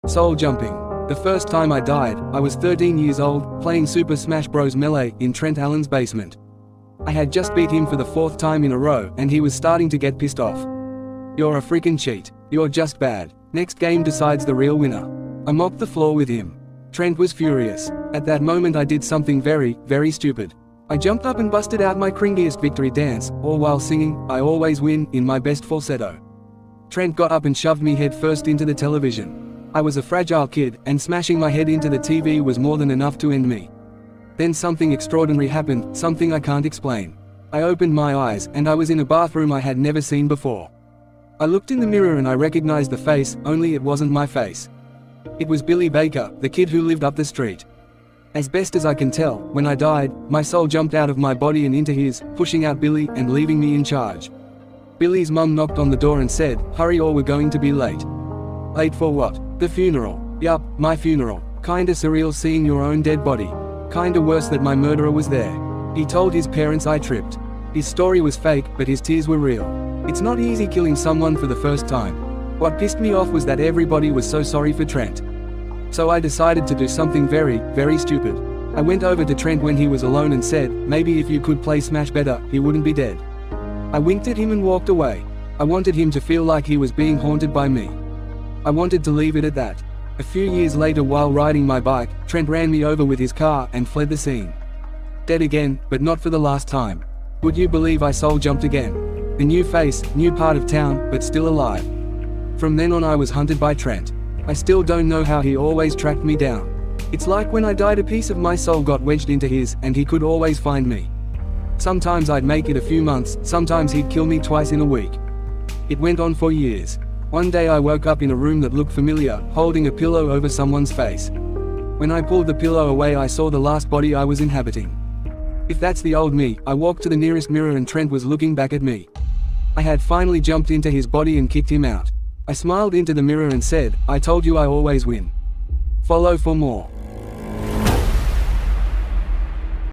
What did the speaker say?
Soul jumping. The first time I died, I was 13 years old, playing Super Smash Bros. Melee in Trent Allen's basement. I had just beat him for the 4th time in a row, and he was starting to get pissed off. "You're a freaking cheat. You're just bad. Next game decides the real winner." I mopped the floor with him. Trent was furious. At that moment I did something very, very stupid. I jumped up and busted out my cringiest victory dance, all while singing, "I always win," in my best falsetto. Trent got up and shoved me head first into the television. I was a fragile kid, and smashing my head into the TV was more than enough to end me. Then something extraordinary happened, something I can't explain. I opened my eyes, and I was in a bathroom I had never seen before. I looked in the mirror and I recognized the face, only it wasn't my face. It was Billy Baker, the kid who lived up the street. As best as I can tell, when I died, my soul jumped out of my body and into his, pushing out Billy and leaving me in charge. Billy's mum knocked on the door and said, "Hurry or we're going to be late." Late for what? The funeral. Yup, my funeral. Kinda surreal seeing your own dead body. Kinda worse that my murderer was there. He told his parents I tripped. His story was fake, but his tears were real. It's not easy killing someone for the first time. What pissed me off was that everybody was so sorry for Trent. So I decided to do something very, very stupid. I went over to Trent when he was alone and said, "Maybe if you could play Smash better, he wouldn't be dead." I winked at him and walked away. I wanted him to feel like he was being haunted by me. I wanted to leave it at that. A few years later, while riding my bike, Trent ran me over with his car and fled the scene. Dead again, but not for the last time. Would you believe I soul jumped again? A new face, new part of town, but still alive. From then on I was hunted by Trent. I still don't know how he always tracked me down. It's like when I died, a piece of my soul got wedged into his, and he could always find me. Sometimes I'd make it a few months, sometimes he'd kill me twice in a week. It went on for years. One day I woke up in a room that looked familiar, holding a pillow over someone's face. When I pulled the pillow away I saw the last body I was inhabiting. If that's the old me, I walked to the nearest mirror and Trent was looking back at me. I had finally jumped into his body and kicked him out. I smiled into the mirror and said, "I told you I always win." Follow for more.